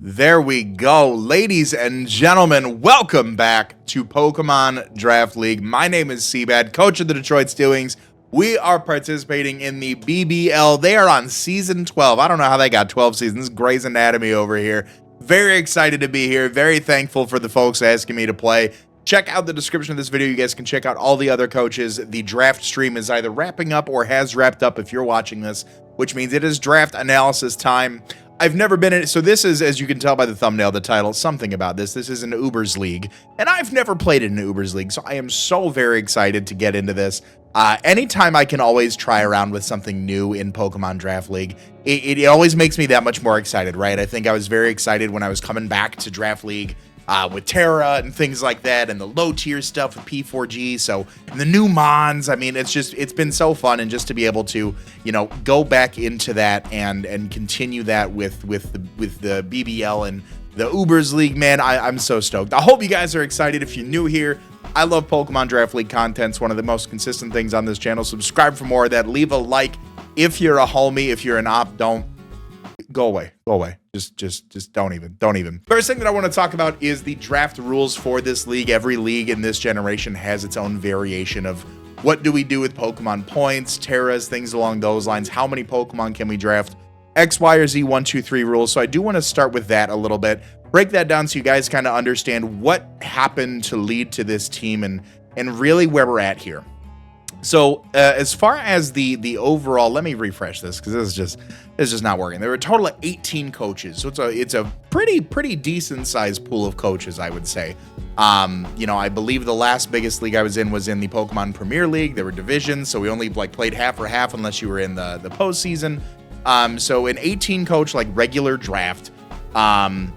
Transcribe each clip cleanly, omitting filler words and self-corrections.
There we go. Ladies and gentlemen, welcome back to Pokemon Draft League. My name is CBAD, coach of the Detroit Steel Wings. We are participating in the BBL. They are on season 12. I don't know how they got 12 seasons. Grey's Anatomy over here. Very excited to be here. Very thankful for the folks asking me to play. Check out the description of this video. You guys can check out all the other coaches. The draft stream is either wrapping up or has wrapped up if you're watching this, which means it is draft analysis time. I've never been in it, so this is, as you can tell by the thumbnail, the title, something about this. This is an Ubers League, and I've never played in an Ubers League, so I am so very excited to get into this. Anytime I can always try around with something new in Pokemon Draft League, it always makes me that much more excited, right? I think I was very excited when I was coming back to Draft League with Terra and things like that, and the low tier stuff with P4G. So, and the new Mons. I mean, it's been so fun, and just to be able to, you know, go back into that and continue that with the BBL and the Ubers League, man, I'm so stoked. I hope you guys are excited. If you're new here, I love Pokemon Draft League content. It's one of the most consistent things on this channel. Subscribe for more of that. Leave a like if you're a homie. If you're an op, don't. Go away. Just don't even. First thing that I want to talk about is the draft rules for this league. Every league in this generation has its own variation of what do we do with Pokemon points, Terras, things along those lines. How many Pokemon can we draft? X, Y, or Z, 1, 2, 3 rules. So I do want to start with that a little bit. Break that down so you guys kind of understand what happened to lead to this team and really where we're at here. So as far as the overall, let me refresh this because this is just not working. There were a total of 18 coaches, so it's a pretty decent sized pool of coaches, I would say. You know, I believe the last biggest league I was in the Pokemon Premier League. There were divisions, so we only played half or half unless you were in the postseason. So an 18 coach regular draft. And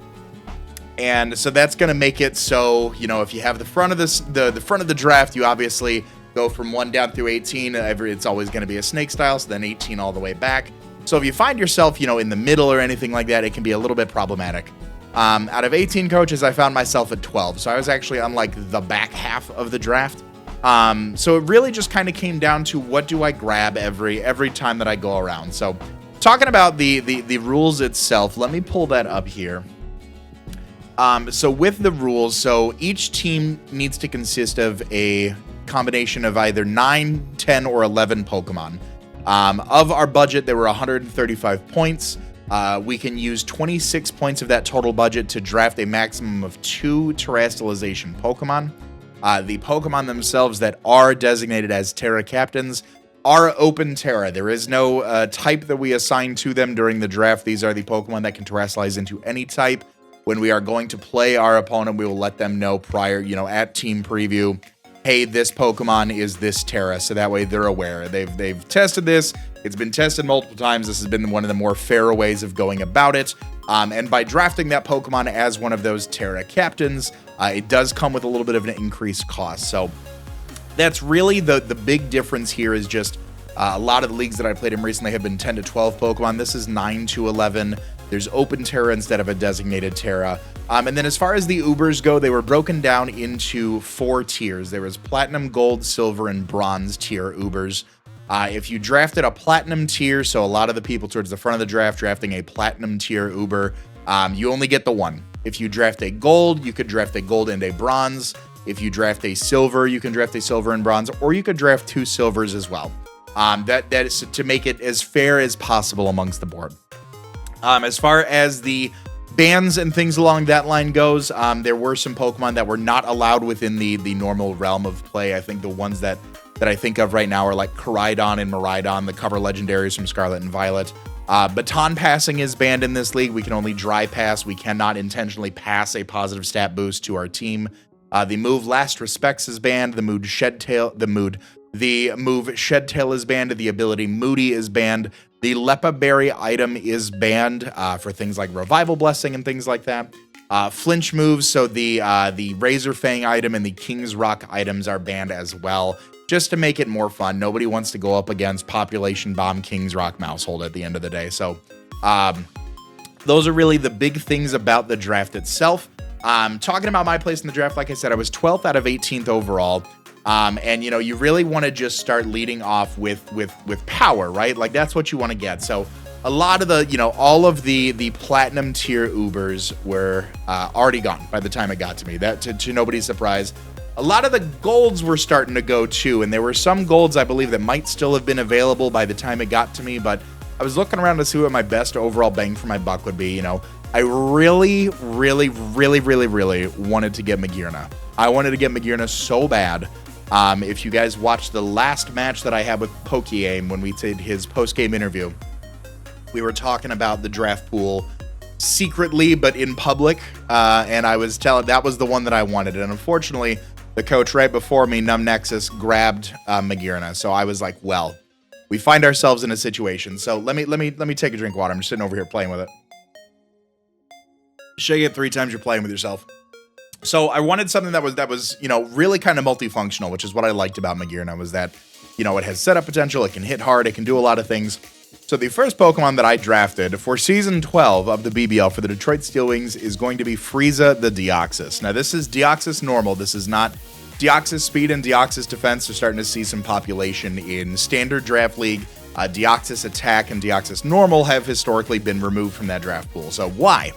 so that's gonna make it so, you know, if you have the front of the front of the draft, you obviously go from 1 down through 18. It's always going to be a snake style, so then 18 all the way back. So if you find yourself, you know, in the middle or anything like that, it can be a little bit problematic. Out of 18 coaches, I found myself at 12, so I was actually on the back half of the draft. So it really just kind of came down to what do I grab every time that I go around. So talking about the rules itself, let me pull that up here. So with the rules, so each team needs to consist of a combination of either 9, 10, or 11 Pokemon. Of our budget, there were 135 points. We can use 26 points of that total budget to draft a maximum of 2 Terrestrialization Pokemon. The Pokemon themselves that are designated as Terra Captains are Open Terra. There is no type that we assign to them during the draft. These are the Pokemon that can Terrestrialize into any type. When we are going to play our opponent, we will let them know prior, you know, at team preview, hey, this Pokemon is this Terra, so that way they're aware. They've tested this. It's been tested multiple times. This has been one of the more fair ways of going about it. And by drafting that Pokemon as one of those Terra Captains, it does come with a little bit of an increased cost. So that's really the big difference here is just a lot of the leagues that I played in recently have been 10 to 12 Pokemon. This is 9 to 11. There's Open Terra instead of a designated Terra. And then as far as the Ubers go, they were broken down into 4 tiers. There was Platinum, Gold, Silver, and Bronze tier Ubers. If you drafted a Platinum tier, so a lot of the people towards the front of the draft drafting a Platinum tier Uber, you only get the one. If you draft a Gold, you could draft a Gold and a Bronze. If you draft a Silver, you can draft a Silver and Bronze, or you could draft 2 Silvers as well. That is to make it as fair as possible amongst the board. As far as the bans and things along that line goes, there were some Pokemon that were not allowed within the normal realm of play. I think the ones that I think of right now are like Koraidon and Miraidon, the cover legendaries from Scarlet and Violet. Baton passing is banned in this league. We can only dry pass. We cannot intentionally pass a positive stat boost to our team. The move Last Respects is banned. The move Shed Tail is banned. The ability Moody is banned. The Lepa Berry item is banned for things like Revival Blessing and things like that. Flinch moves, so the Razor Fang item and the King's Rock items are banned as well, just to make it more fun. Nobody wants to go up against Population Bomb King's Rock Mousehold at the end of the day. So those are really the big things about the draft itself. Talking about my place in the draft, like I said, I was 12th out of 18th overall. And you know, you really want to just start leading off with power, right? Like that's what you want to get. So a lot of the, all of the platinum tier Ubers were already gone by the time it got to me. That to nobody's surprise. A lot of the golds were starting to go too, and there were some golds I believe that might still have been available by the time it got to me, but I was looking around to see what my best overall bang for my buck would be. I really, really, really, really, really wanted to get Magearna. I wanted to get Magearna so bad. If you guys watched the last match that I had with Pokémon when we did his post-game interview, we were talking about the draft pool secretly but in public, and I was telling that was the one that I wanted, and unfortunately the coach right before me, Nexus, grabbed Magearna. So I was like, well, we find ourselves in a situation. So let me take a drink of water. I'm just sitting over here playing with it. Shake it 3 times, you're playing with yourself. So I wanted something that was really kind of multifunctional, which is what I liked about Magearna, was that, it has setup potential, it can hit hard, it can do a lot of things. So the first Pokemon that I drafted for Season 12 of the BBL for the Detroit Steel Wings is going to be Frieza the Deoxys. Now, this is Deoxys Normal. This is not Deoxys Speed and Deoxys Defense. We're starting to see some population in Standard Draft League. Deoxys Attack and Deoxys Normal have historically been removed from that draft pool. So why?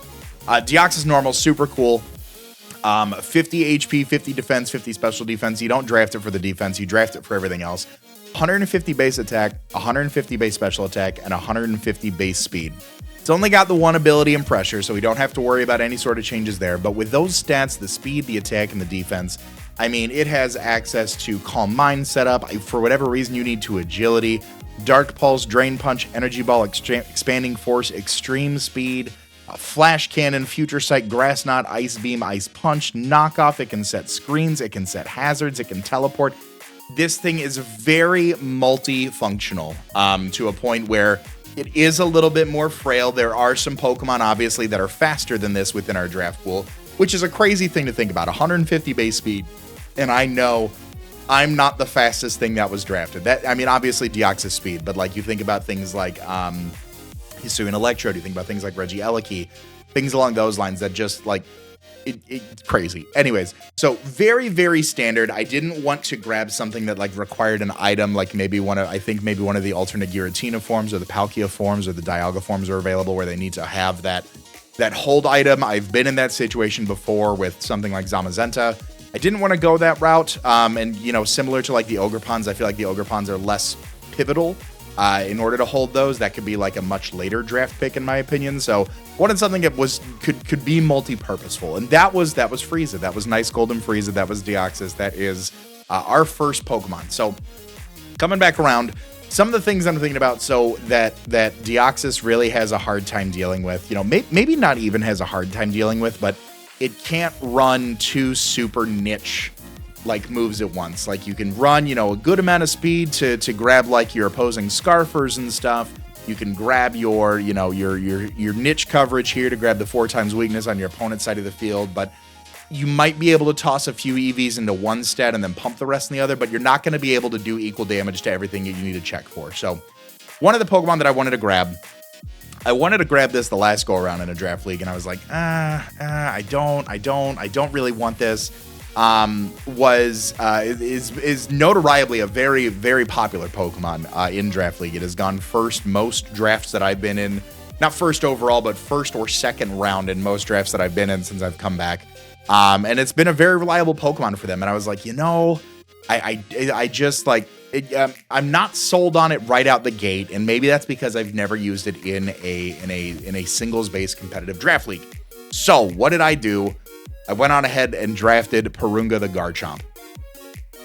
Deoxys Normal, super cool. 50 HP, 50 defense, 50 special defense. You don't draft it for the defense. You draft it for everything else. 150 base attack, 150 base special attack, and 150 base speed. It's only got the one ability and pressure, so we don't have to worry about any sort of changes there. But with those stats, the speed, the attack, and the defense, I mean, it has access to Calm Mind setup. For whatever reason you need to agility, Dark Pulse, Drain Punch, Energy Ball, Expanding Force, Extreme Speed, Flash Cannon, Future Sight, Grass Knot, Ice Beam, Ice Punch, Knockoff. It can set screens, it can set hazards, it can teleport. This thing is very multifunctional to a point where it is a little bit more frail. There are some Pokemon, obviously, that are faster than this within our draft pool, which is a crazy thing to think about. 150 base speed, and I know I'm not the fastest thing that was drafted. Obviously Deoxys speed, but like you think about things like Hisuian Electrode, you think about things like Regieleki, things along those lines that just like it's crazy. Anyways, so very, very standard. I didn't want to grab something that like required an item, like maybe one of the alternate Giratina forms or the Palkia forms or the Dialga forms are available where they need to have that hold item. I've been in that situation before with something like Zamazenta. I didn't want to go that route. And similar to like the Ogerpons, I feel like the Ogerpons are less pivotal. In order to hold those, that could be like a much later draft pick, in my opinion. So wanted something that could be multi-purposeful, and that was Frieza. That was Nice Golden Frieza. That was Deoxys. That is our first Pokemon. So coming back around, some of the things I'm thinking about, so that Deoxys really has a hard time dealing with. Maybe not even has a hard time dealing with, but it can't run 2 super niche like moves at once. Like you can run, a good amount of speed to grab like your opposing Scarfers and stuff. You can grab your niche coverage here to grab the 4 times weakness on your opponent's side of the field, but you might be able to toss a few EVs into one stat and then pump the rest in the other, but you're not going to be able to do equal damage to everything that you need to check for. So one of the Pokemon that I wanted to grab this the last go around in a draft league, and I was like, I don't really want this. Is notoriably a very, very popular Pokemon in Draft League. It has gone first most drafts that I've been in. Not first overall, but first or second round in most drafts that I've been in since I've come back. And it's been a very reliable Pokemon for them. And I was like, I just like it, I'm not sold on it right out the gate, and maybe that's because I've never used it in a singles-based competitive draft league. So what did I do? I went on ahead and drafted Porunga the Garchomp.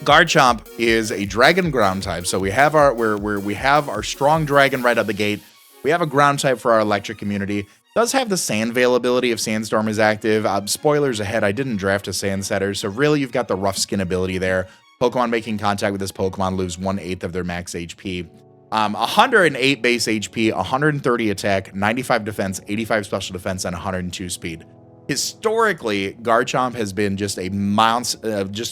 Garchomp is a Dragon Ground type, so we have our strong Dragon right out the gate. We have a Ground type for our Electric community. It does have the Sand availability if Sandstorm is active. Spoilers ahead, I didn't draft a Sand Setter, so really you've got the Rough Skin ability there. Pokemon making contact with this Pokemon lose 1/8 of their max HP. 108 base HP, 130 attack, 95 defense, 85 special defense, and 102 speed. Historically, Garchomp has been just a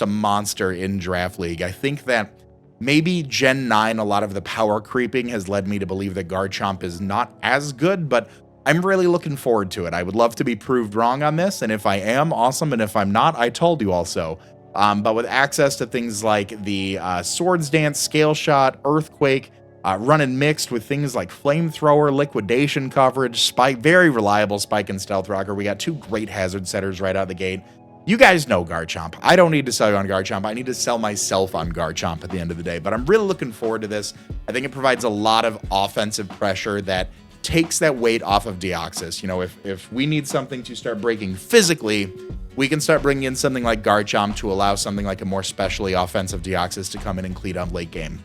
monster in Draft League. I think that maybe Gen 9, a lot of the power creeping has led me to believe that Garchomp is not as good, but I'm really looking forward to it. I would love to be proved wrong on this, and if I am, awesome, and if I'm not, I told you also. But with access to things like the Swords Dance, Scale Shot, Earthquake, running mixed with things like Flamethrower, Liquidation Coverage, Spike, very reliable Spike and Stealth Rocker. We got 2 great hazard setters right out of the gate. You guys know Garchomp. I don't need to sell you on Garchomp. I need to sell myself on Garchomp at the end of the day. But I'm really looking forward to this. I think it provides a lot of offensive pressure that takes that weight off of Deoxys. You know, if we need something to start breaking physically, we can start bringing in something like Garchomp to allow something like a more specially offensive Deoxys to come in and clean up late game.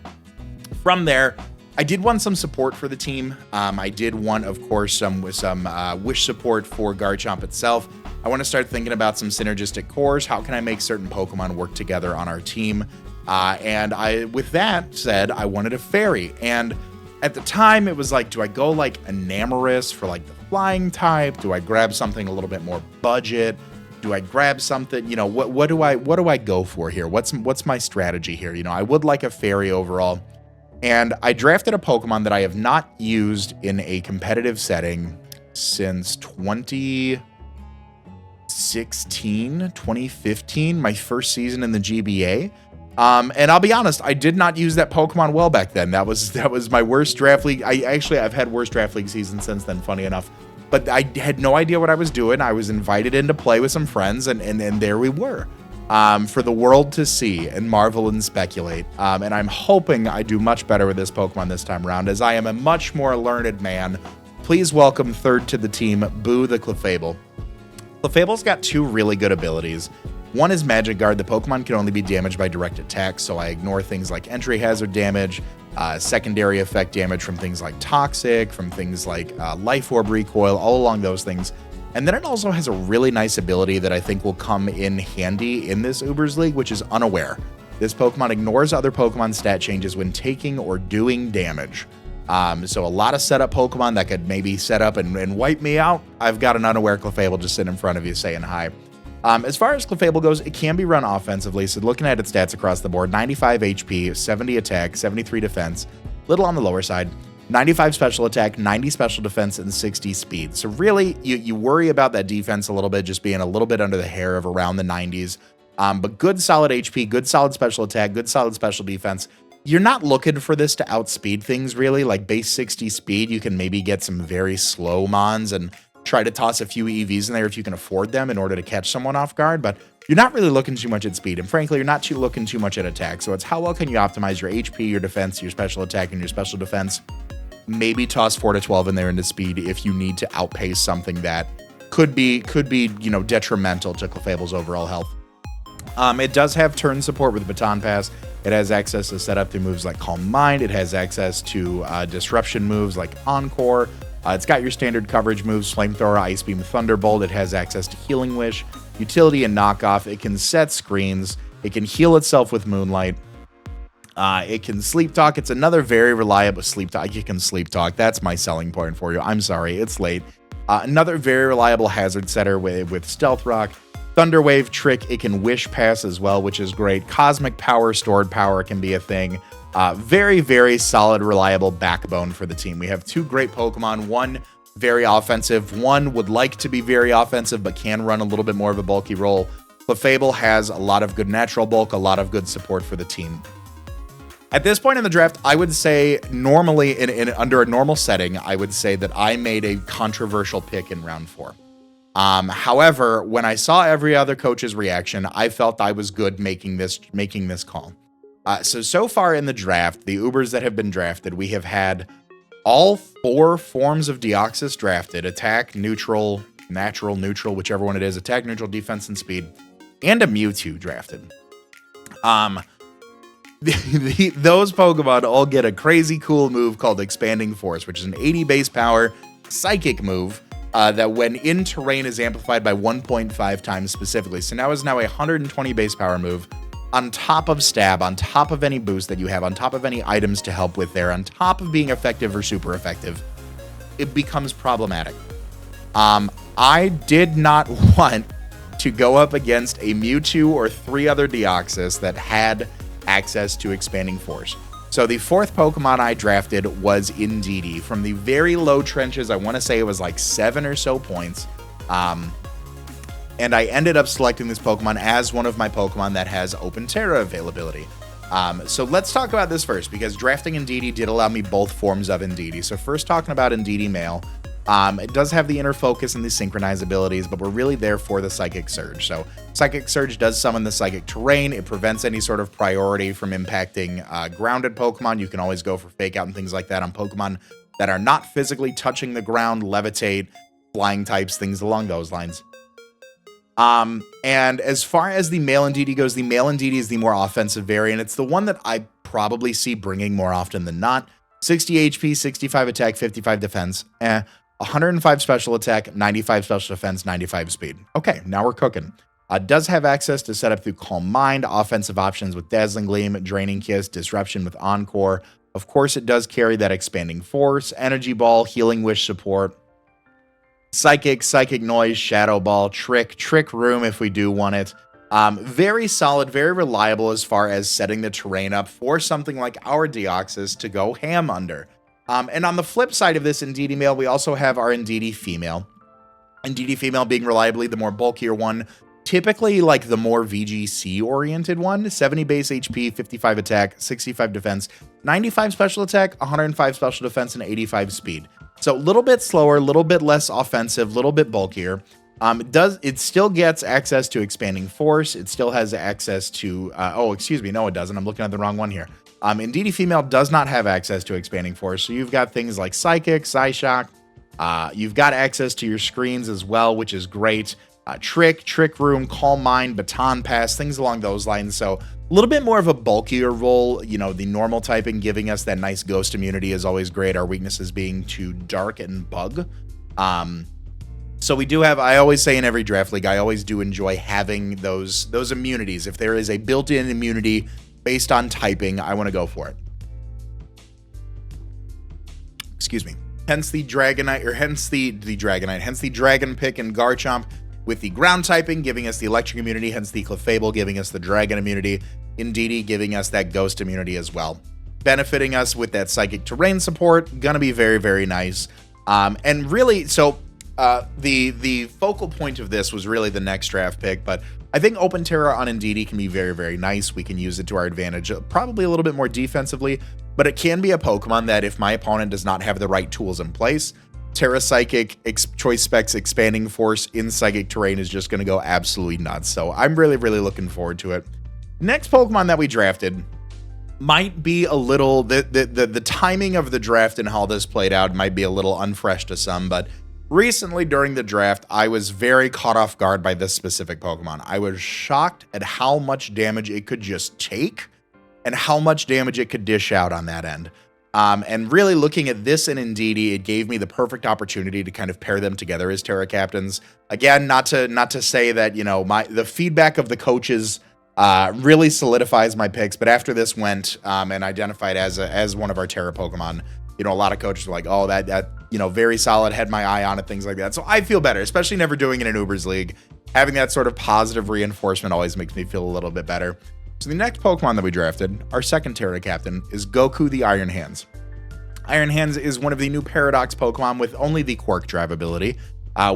From there, I did want some support for the team. I did want, of course, some wish support for Garchomp itself. I want to start thinking about some synergistic cores. How can I make certain Pokemon work together on our team? With that said, I wanted a fairy. And at the time, it was like, do I go like Enamorous for like the flying type? Do I grab something a little bit more budget? Do I grab something, you know, what do I go for here? What's my strategy here? You know, I would like a fairy overall. And I drafted a Pokemon that I have not used in a competitive setting since 2015, my first season in the GBA. And I'll be honest, I did not use that Pokemon well back then. That was my worst draft league. I've had worse draft league seasons since then, funny enough. But I had no idea what I was doing. I was invited in to play with some friends, and there we were. For the world to see and marvel and speculate. And I'm hoping I do much better with this Pokemon this time around, as I am a much more learned man. Please welcome third to the team, Boo the Clefable. Clefable's got 2 really good abilities. One is Magic Guard. The Pokemon can only be damaged by direct attack, so I ignore things like entry hazard damage, secondary effect damage from things like Toxic, from things like Life Orb Recoil, all along those things. And then it also has a really nice ability that I think will come in handy in this Ubers League, which is Unaware. This Pokemon ignores other Pokemon stat changes when taking or doing damage. So a lot of setup Pokemon that could maybe set up and wipe me out. I've got an Unaware Clefable just sitting in front of you saying hi. As far as Clefable goes, it can be run offensively. So looking at its stats across the board, 95 HP, 70 attack, 73 defense, little on the lower side. 95 special attack, 90 special defense, and 60 speed. So really, you worry about that defense a little bit, just being a little bit under the hair of around the 90s. But good solid HP, good solid special attack, good solid special defense. You're not looking for this to outspeed things, really. Like base 60 speed, you can maybe get some very slow mons and try to toss a few EVs in there if you can afford them in order to catch someone off guard. But you're not really looking too much at speed. And frankly, you're not looking too much at attack. So it's how well can you optimize your HP, your defense, your special attack, and your special defense. Maybe toss 4 to 12 in there into speed if you need to outpace something that could be, you know, detrimental to Clefable's overall health. It does have turn support with Baton Pass. It has access to setup through moves like Calm Mind. It has access to disruption moves like Encore. It's got your standard coverage moves, Flamethrower, Ice Beam, Thunderbolt. It has access to Healing Wish, Utility, and Knockoff. It can set screens. It can heal itself with Moonlight. It can Sleep Talk. It's another very reliable Sleep Talk. You can Sleep Talk. That's my selling point for you. I'm sorry, it's late. Another very reliable hazard setter with Stealth Rock. Thunder Wave, Trick. It can Wish Pass as well, which is great. Cosmic Power, Stored Power can be a thing. Very, very solid, reliable backbone for the team. We have 2 great Pokemon. One very offensive. One would like to be very offensive, but can run a little bit more of a bulky role. Clefable has a lot of good natural bulk, a lot of good support for the team. At this point in the draft, I would say normally, under a normal setting, I would say that I made a controversial pick in round 4. However, when I saw every other coach's reaction, I felt I was good making this call. So far in the draft, the Ubers that have been drafted, we have had all 4 forms of Deoxys drafted: attack, neutral, natural, neutral, whichever one it is, attack, neutral, defense, and speed, and a Mewtwo drafted. Those Pokemon all get a crazy cool move called Expanding Force, which is an 80 base power psychic move that when in terrain is amplified by 1.5 times specifically. So now is a 120 base power move on top of stab, on top of any boost that you have, on top of any items to help with there, on top of being effective or super effective. It becomes problematic. I did not want to go up against a Mewtwo or 3 other Deoxys that had access to Expanding Force. So the 4th Pokemon I drafted was Indeedee. From the very low trenches, I want to say it was like 7 or so points. And I ended up selecting this Pokemon as one of my Pokemon that has Open Terra availability. So let's talk about this first, because drafting Indeedee did allow me both forms of Indeedee. So first, talking about Indeedee Male, it does have the inner focus and the synchronize abilities, but we're really there for the Psychic Surge. So Psychic Surge does summon the Psychic Terrain. It prevents any sort of priority from impacting grounded Pokemon. You can always go for Fake Out and things like that on Pokemon that are not physically touching the ground, Levitate, flying types, things along those lines. And as far as the male Indeedee goes, the male Indeedee is the more offensive variant. It's the one that I probably see bringing more often than not. 60 HP, 65 attack, 55 defense, 105 special attack, 95 special defense, 95 speed. Okay, now we're cooking. Does have access to setup through Calm Mind, offensive options with Dazzling Gleam, Draining Kiss, Disruption with Encore. Of course, it does carry that Expanding Force, Energy Ball, Healing Wish support, Psychic, Psychic Noise, Shadow Ball, Trick Room if we do want it. Very solid, very reliable as far as setting the terrain up for something like our Deoxys to go ham under. And on the flip side of this Indeedee Male, we also have our Indeedee Female. Indeedee Female being reliably the more bulkier one, typically like the more VGC oriented one. 70 base HP, 55 attack, 65 defense, 95 special attack, 105 special defense, and 85 speed. So a little bit slower, a little bit less offensive, a little bit bulkier. It still gets access to Expanding Force. It still has access to, no, it doesn't. I'm looking at the wrong one here. Indeedee Female does not have access to Expanding Force. So you've got things like Psychic, Psyshock. You've got access to your screens as well, which is great. Trick Room, Calm Mind, Baton Pass, things along those lines. So a little bit more of a bulkier role. You know, the normal typing giving us that nice ghost immunity is always great. Our weaknesses being to Dark and Bug. So we do have, I always say in every draft league, I always do enjoy having those immunities. If there is a built-in immunity based on typing, I want to go for it. Excuse me. Hence the Dragonite, or hence the Dragon Pick and Garchomp with the ground typing, giving us the electric immunity, hence the Clefable giving us the dragon immunity, Indeedee giving us that ghost immunity as well. Benefiting us with that psychic terrain support, gonna be very, very nice. And really, so the focal point of this was really the next draft pick, but I think Open Terra on Indeedee can be very, very nice. We can use it to our advantage, probably a little bit more defensively, but it can be a Pokemon that if my opponent does not have the right tools in place, Terra Psychic, Choice Specs, Expanding Force in Psychic Terrain is just going to go absolutely nuts. So I'm really, really looking forward to it. Next Pokemon that we drafted might be a little, the timing of the draft and how this played out might be a little unfresh to some, but recently during the draft, I was very caught off guard by this specific Pokemon. I was shocked at how much damage it could just take and how much damage it could dish out on that end. And really looking at this in Indeedee, it gave me the perfect opportunity to kind of pair them together as Terra Captains. Again, not to say that, you know, the feedback of the coaches really solidifies my picks, but after this went and identified as one of our Terra Pokemon, you know, a lot of coaches were like, oh, that you know, very solid, had my eye on it, things like that. So I feel better, especially never doing it in Ubers League. Having that sort of positive reinforcement always makes me feel a little bit better. So the next Pokemon that we drafted, our second Terra Captain, is Goku the Iron Hands. Iron Hands is one of the new Paradox Pokemon with only the Quirk Drive ability,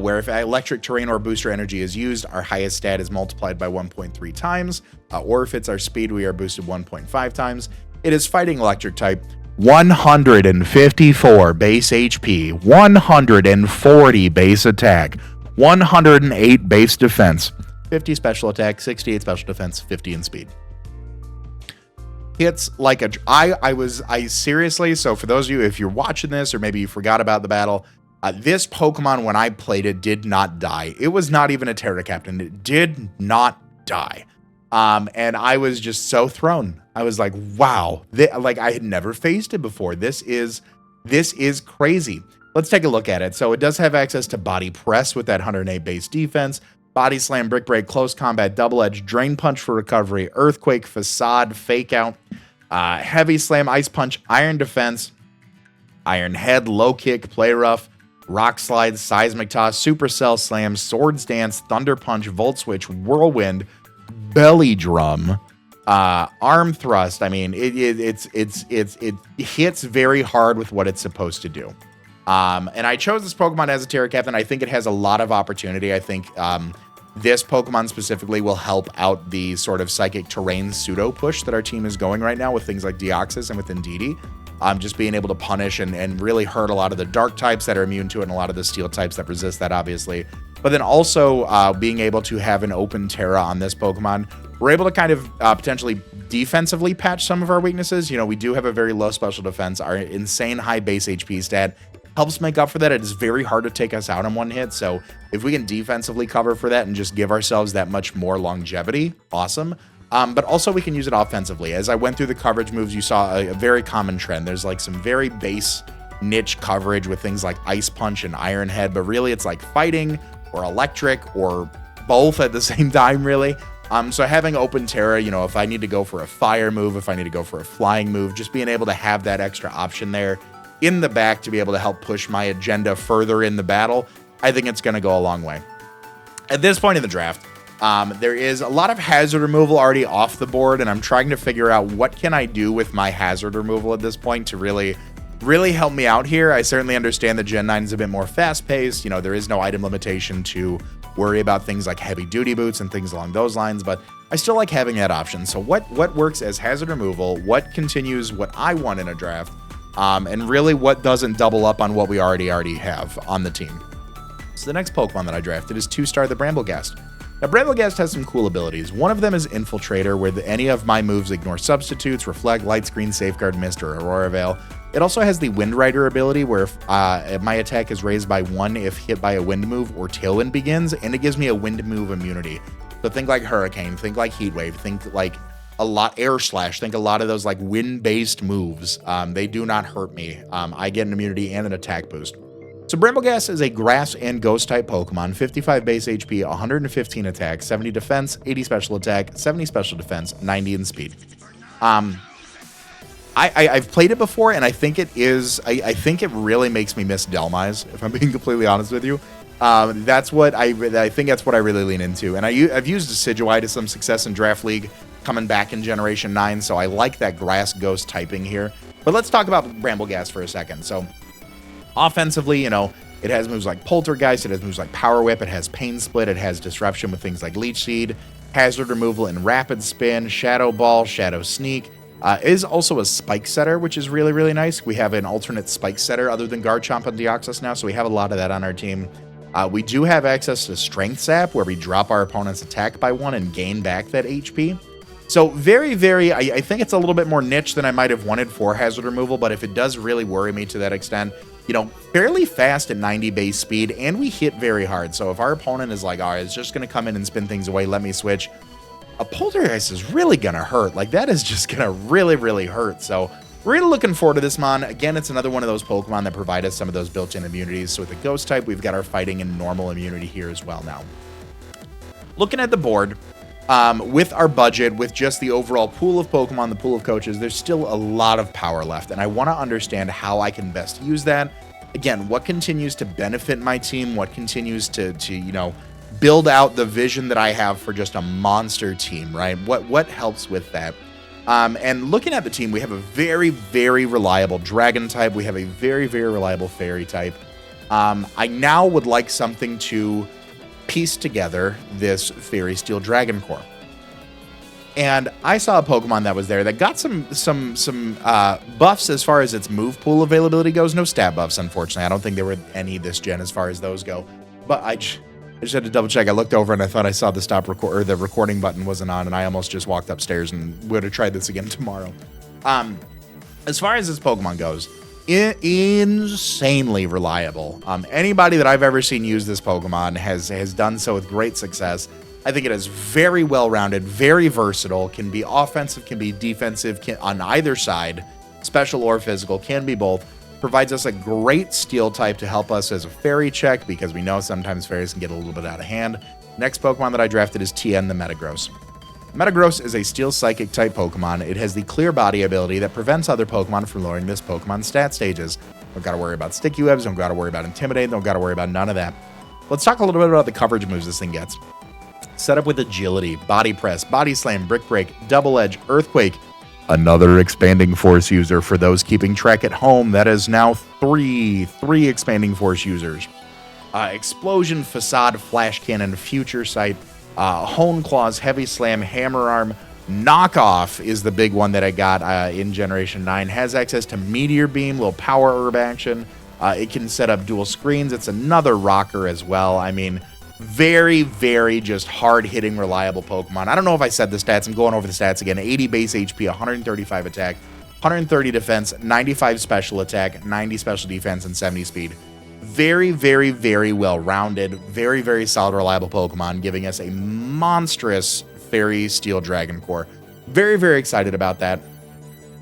where if electric terrain or booster energy is used, our highest stat is multiplied by 1.3 times, or if it's our speed, we are boosted 1.5 times. It is fighting electric type, 154 base HP, 140 base attack, 108 base defense, 50 special attack, 68 special defense, 50 in speed. Hits like I seriously, so for those of you, if you're watching this or maybe you forgot about the battle, this Pokemon, when I played it, did not die. It was not even a Terra Captain. It did not die. And I was just so thrown. I was like, wow, like I had never faced it before. This is crazy. Let's take a look at it. So it does have access to Body Press with that 108 base defense, Body Slam, Brick Break, Close Combat, Double Edge, Drain Punch for recovery, Earthquake, Facade, Fake Out, Heavy Slam, Ice Punch, Iron Defense, Iron Head, Low Kick, Play Rough, Rock Slide, Seismic Toss, Supercell Slam, Swords Dance, Thunder Punch, Volt Switch, Whirlwind, Belly Drum, Arm Thrust. I mean, it hits very hard with what it's supposed to do. And I chose this Pokemon as a Terra Captain. I think it has a lot of opportunity. I think this Pokemon specifically will help out the sort of psychic terrain pseudo push that our team is going right now with things like Deoxys and with Indeedee. Just being able to punish and really hurt a lot of the dark types that are immune to it and a lot of the steel types that resist that, obviously. But then also being able to have an open Terra on this Pokemon, we're able to kind of potentially defensively patch some of our weaknesses. You know, we do have a very low special defense. Our insane high base HP stat helps make up for that. It is very hard to take us out in one hit. So if we can defensively cover for that and just give ourselves that much more longevity, awesome. But also we can use it offensively. As I went through the coverage moves, you saw a very common trend. There's like some very base niche coverage with things like Ice Punch and Iron Head, but really it's like fighting or electric or both at the same time, really. So having open Terra, you know, if I need to go for a fire move, if I need to go for a flying move, just being able to have that extra option there in the back to be able to help push my agenda further in the battle, I think it's going to go a long way. At this point in the draft, there is a lot of hazard removal already off the board, and I'm trying to figure out what can I do with my hazard removal at this point to really help me out here. I certainly understand that Gen 9 is a bit more fast-paced. You know, there is no item limitation to worry about things like heavy-duty boots and things along those lines, but I still like having that option. So what works as hazard removal, what continues what I want in a draft, and really what doesn't double up on what we already have on the team. So the next Pokemon that I drafted is 2-star the Bramblegast. Now, Bramblegast has some cool abilities. One of them is Infiltrator, where any of my moves ignore substitutes, Reflect, Light Screen, Safeguard, Mist, or Aurora Veil. It also has the Wind Rider ability, where if my attack is raised by 1 if hit by a wind move or Tailwind begins, and it gives me a wind move immunity. So think like Hurricane, think like Heat Wave, think like Air Slash, think a lot of those like wind-based moves. They do not hurt me. I get an immunity and an attack boost. So Bramblegast is a Grass and Ghost type Pokemon, 55 base HP, 115 attack, 70 defense, 80 special attack, 70 special defense, 90 in speed. I've played it before, and I think it is. I think it really makes me miss Delmise, if I'm being completely honest with you. That's what I think that's what I really lean into. And I've used Decidueye to some success in Draft League, coming back in Generation 9, so I like that Grass Ghost typing here. But let's talk about Bramblegast for a second. So offensively, you know, it has moves like Poltergeist, it has moves like Power Whip, it has Pain Split, it has Disruption with things like Leech Seed, Hazard Removal and Rapid Spin, Shadow Ball, Shadow Sneak. It is also a Spike Setter, which is really, really nice. We have an alternate Spike Setter other than Garchomp and Deoxys now, so we have a lot of that on our team. We do have access to Strength Sap, where we drop our opponent's attack by 1 and gain back that HP. So very, very, I think it's a little bit more niche than I might have wanted for hazard removal, but if it does really worry me to that extent, you know, fairly fast at 90 base speed, and we hit very hard. So if our opponent is like, all right, it's just going to come in and spin things away, let me switch, a Poltergeist is really going to hurt. Like, that is just going to really, really hurt. So really looking forward to this Mon. Again, it's another one of those Pokemon that provide us some of those built-in immunities. So with the Ghost type, we've got our fighting and normal immunity here as well now. Looking at the board, with our budget, with just the overall pool of Pokemon, the pool of coaches, there's still a lot of power left, and I want to understand how I can best use that. Again, what continues to benefit my team, what continues to you know, build out the vision that I have for just a monster team, right? What helps with that? And looking at the team, we have a very, very reliable Dragon type. We have a very, very reliable Fairy type. I now would like something to piece together this Fairy Steel Dragon core. And I saw a Pokemon that was there that got some buffs as far as its move pool availability goes. No stat buffs, unfortunately. I don't think there were any this gen as far as those go. But I just had to double check. I looked over and I thought I saw the stop record, or the recording button wasn't on, and I almost just walked upstairs and would have tried this again tomorrow. As far as this Pokemon goes, insanely reliable. Anybody that I've ever seen use this Pokemon has done so with great success. I think it is very well-rounded, very versatile, can be offensive, can be defensive, on either side, special or physical, can be both. Provides us a great steel type to help us as a fairy check, because we know sometimes fairies can get a little bit out of hand. Next Pokemon that I drafted is Tien the Metagross. Metagross is a steel psychic type Pokemon. It has the Clear Body ability that prevents other Pokemon from lowering this Pokemon's stat stages. Don't gotta worry about Sticky Webs, don't gotta worry about Intimidate, don't gotta worry about none of that. Let's talk a little bit about the coverage moves this thing gets. Set up with Agility, Body Press, Body Slam, Brick Break, Double Edge, Earthquake. Another Expanding Force user for those keeping track at home. That is now three Expanding Force users. Explosion, Facade, Flash Cannon, Future Sight, Hone Claws, Heavy Slam, Hammer Arm. Knockoff is the big one that I got in Generation 9. Has access to Meteor Beam, little power herb action. It can set up dual screens. It's another rocker as well. I mean, very, very just hard-hitting, reliable Pokemon. I don't know if I said the stats. I'm going over the stats again. 80 base HP, 135 attack, 130 defense, 95 special attack, 90 special defense, and 70 speed. Very, very, very well-rounded, very, very solid, reliable Pokemon, giving us a monstrous Fairy Steel Dragon Core. Very, very excited about that.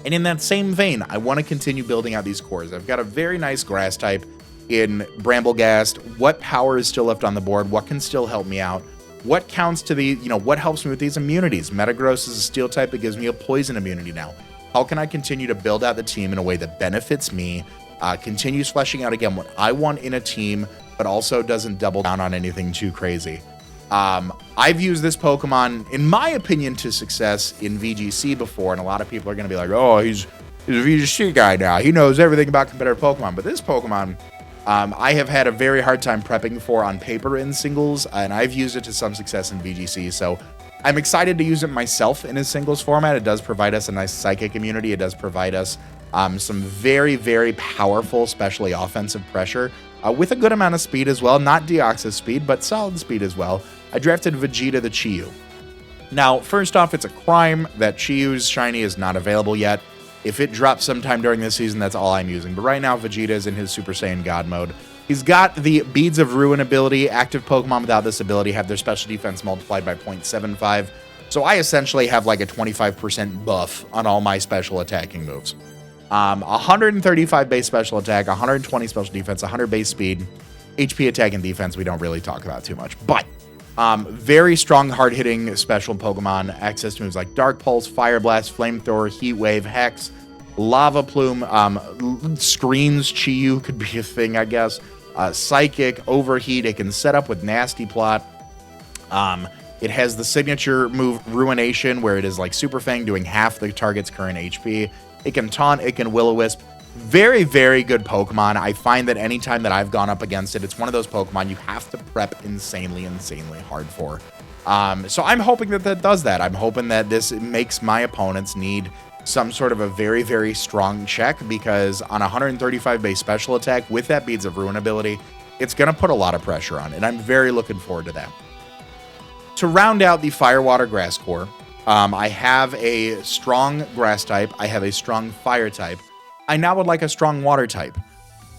And in that same vein, I want to continue building out these cores. I've got a very nice grass type in Bramblegast. What power is still left on the board? What can still help me out? What counts to the, what helps me with these immunities? Metagross is a steel type. It gives me a poison immunity now. How can I continue to build out the team in a way that benefits me, continues fleshing out, again, what I want in a team, but also doesn't double down on anything too crazy? I've used this Pokemon, in my opinion, to success in VGC before, and a lot of people are going to be like, oh, he's a VGC guy now. He knows everything about competitive Pokemon. But this Pokemon, I have had a very hard time prepping for on paper in singles, and I've used it to some success in VGC. So I'm excited to use it myself in a singles format. It does provide us a nice psychic immunity. It does provide us some very, very powerful, especially offensive pressure, with a good amount of speed as well. Not Deoxys speed, but solid speed as well. I drafted Vegeta the Chi-Yu. Now, first off, it's a crime that Chi-Yu's shiny is not available yet. If it drops sometime during this season, that's all I'm using. But right now, Vegeta is in his Super Saiyan God mode. He's got the Beads of Ruin ability. Active Pokemon without this ability have their special defense multiplied by 0.75. So I essentially have like a 25% buff on all my special attacking moves. 135 base special attack, 120 special defense, 100 base speed, HP attack and defense we don't really talk about too much. But very strong, hard-hitting special Pokemon. Access to moves like Dark Pulse, Fire Blast, Flamethrower, Heat Wave, Hex, Lava Plume, Screens Chi-Yu could be a thing, I guess. Psychic, Overheat. It can set up with Nasty Plot. It has the signature move Ruination, where it is like Super Fang doing half the target's current HP. It can Taunt. It can Will-O-Wisp. Very, very good Pokemon. I find that anytime that I've gone up against it, it's one of those Pokemon you have to prep insanely hard for. So I'm hoping that that does that. I'm hoping that this makes my opponents need some sort of a very, very strong check, because on 135 base special attack with that Beads of Ruin ability, it's going to put a lot of pressure on, and I'm very looking forward to that. To round out the Fire, Water, Grass core, I have a strong Grass type. I have a strong Fire type. I now would like a strong Water type.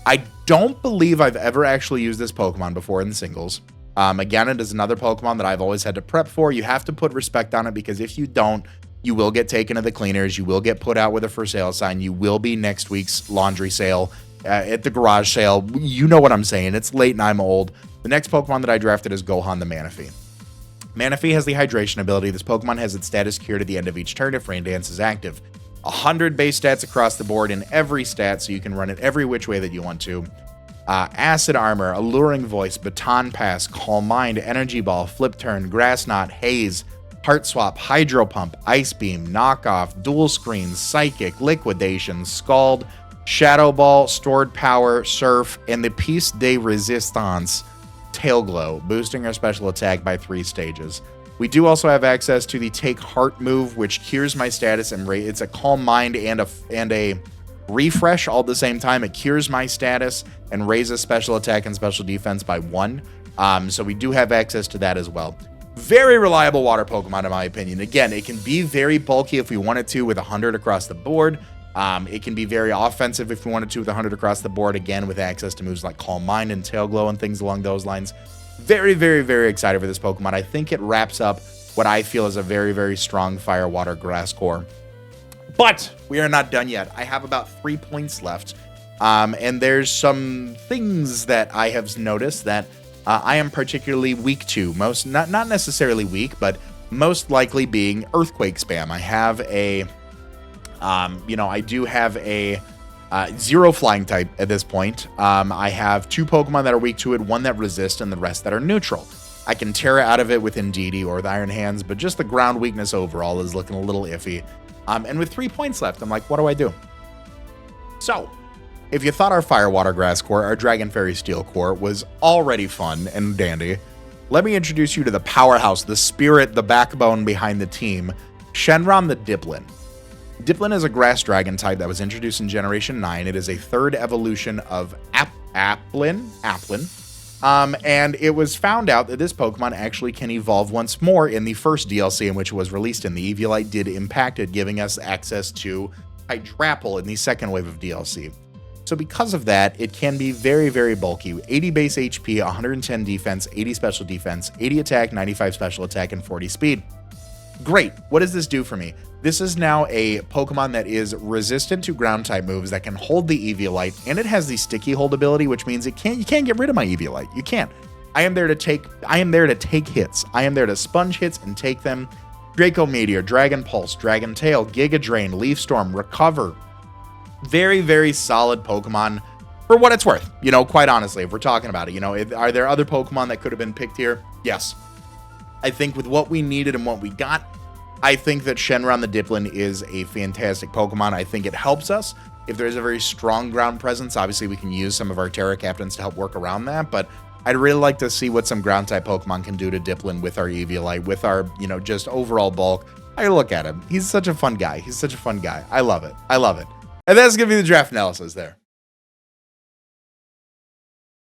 I don't believe I've ever actually used this Pokemon before in singles. Again, it is another Pokemon that I've always had to prep for. You have to put respect on it, because if you don't, you will get taken to the cleaners. You will get put out with a for sale sign. You will be next week's laundry sale, at the garage sale. You know what I'm saying. It's late and I'm old. The next Pokemon that I drafted is Gohan the Manaphy. Manaphy has the Hydration ability. This Pokemon has its status cured at the end of each turn if Rain Dance is active. 100 base stats across the board in every stat, so you can run it every which way that you want to. Acid Armor, Alluring Voice, Baton Pass, Calm Mind, Energy Ball, Flip Turn, Grass Knot, Haze, Heart Swap, Hydro Pump, Ice Beam, Knockoff, Dual Screens, Psychic, Liquidation, Scald, Shadow Ball, Stored Power, Surf, and the Piece de Resistance, Tail Glow, boosting our special attack by 3 stages. We do also have access to the Take Heart move, which cures my status, and it's a Calm Mind and a Refresh all at the same time. It cures my status and raises special attack and special defense by 1. So we do have access to that as well. Very reliable water Pokemon, in my opinion. Again, it can be very bulky if we wanted to with 100 across the board. It can be very offensive if we wanted to with 100 across the board, again, with access to moves like Calm Mind and Tail Glow and things along those lines. Very, very, very excited for this Pokemon. I think it wraps up what I feel is a very, very strong Fire, Water, Grass core. But we are not done yet. I have about 3 points left. And there's some things that I have noticed that I am particularly weak to. Not necessarily weak, but most likely being Earthquake spam. I have a, I do have a 0 flying type at this point. I have 2 Pokemon that are weak to it, 1 that resist, and the rest that are neutral. I can Terra out of it with Indeedee or the Iron Hands, but just the ground weakness overall is looking a little iffy. And with 3 points left, I'm like, what do I do? So, if you thought our Fire Water Grass core, our Dragon Fairy Steel core was already fun and dandy, let me introduce you to the powerhouse, the spirit, the backbone behind the team, Shenron the Diplin. Diplin is a grass dragon type that was introduced in Generation 9. It is a third evolution of Applin. And it was found out that this Pokemon actually can evolve once more in the first DLC in which it was released in. The Eviolite did impact it, giving us access to Hydrapple in the second wave of DLC. So because of that, it can be very, very bulky. 80 base HP, 110 defense, 80 special defense, 80 attack, 95 special attack, and 40 speed. Great. What does this do for me? This is now a Pokemon that is resistant to ground type moves, that can hold the Eviolite, and it has the sticky hold ability, which means you can't get rid of my Eviolite. You can't. I am there to take hits. I am there to sponge hits and take them. Draco Meteor, Dragon Pulse, Dragon Tail, Giga Drain, Leaf Storm, Recover. Very, very solid Pokemon for what it's worth. You know, quite honestly, if we're talking about it, are there other Pokemon that could have been picked here? Yes. I think with what we needed and what we got, I think that Shenron the Diplin is a fantastic Pokemon. I think it helps us. If there's a very strong ground presence, obviously we can use some of our Terra Captains to help work around that, but I'd really like to see what some ground type Pokemon can do to Diplin with our Eviolite, with our, just overall bulk. I look at him. He's such a fun guy. I love it. And that's going to be the draft analysis there.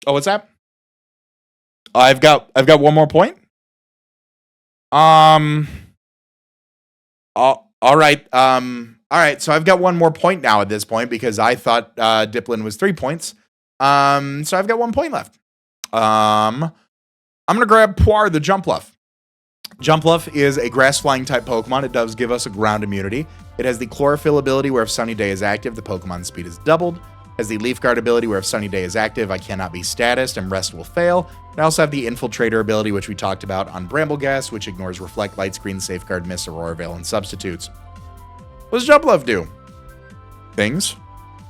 Oh, what's that? I've got one more point. All right. So I've got one more point now at this point because I thought Diplin was 3 points. So I've got 1 point left. I'm going to grab Poir the Jumpluff. Jumpluff is a grass flying type Pokemon. It does give us a ground immunity. It has the Chlorophyll ability where if Sunny Day is active, the Pokemon's speed is doubled. It has the Leaf Guard ability where if Sunny Day is active, I cannot be statused and Rest will fail. I also have the Infiltrator ability, which we talked about on Brambleghast, which ignores Reflect, Light Screen, Safeguard, Miss, Aurora Veil, and substitutes. What does Jumpluff do? Things.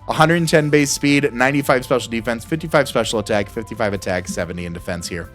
110 base speed, 95 special defense, 55 special attack, 55 attack, 70 in defense here.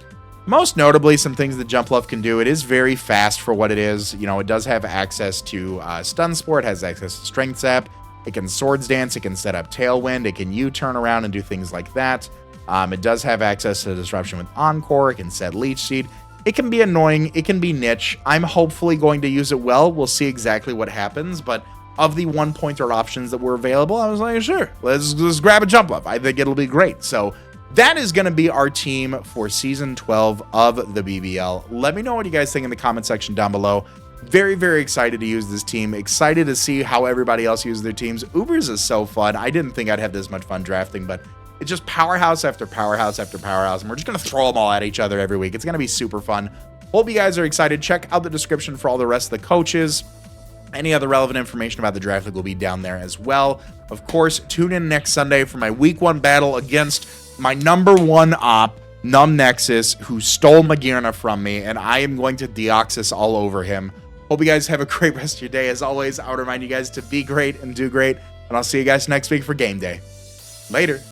Most notably, some things that Jumpluff can do. It is very fast for what it is. It does have access to Stun Spore. It has access to Strength Zap. It can Swords Dance. It can set up Tailwind. It can U-turn around and do things like that. It does have access to Disruption with Encore. It can set Leech Seed. It can be annoying. It can be niche. I'm hopefully going to use it well. We'll see exactly what happens. But of the one-pointer options that were available, I was like, sure, let's grab a Jumpluff. I think it'll be great. So that is going to be our team for Season 12 of the BBL. Let me know what you guys think in the comment section down below. Very, very excited to use this team. Excited to see how everybody else uses their teams. Ubers is so fun. I didn't think I'd have this much fun drafting, but it's just powerhouse after powerhouse after powerhouse, and we're just going to throw them all at each other every week. It's going to be super fun. Hope you guys are excited. Check out the description for all the rest of the coaches. Any other relevant information about the draft league will be down there as well. Of course, tune in next Sunday for my Week 1 battle against my #1 op, Numb Nexus, who stole Magearna from me, and I am going to Deoxys all over him. Hope you guys have a great rest of your day. As always, I would remind you guys to be great and do great, and I'll see you guys next week for game day. Later.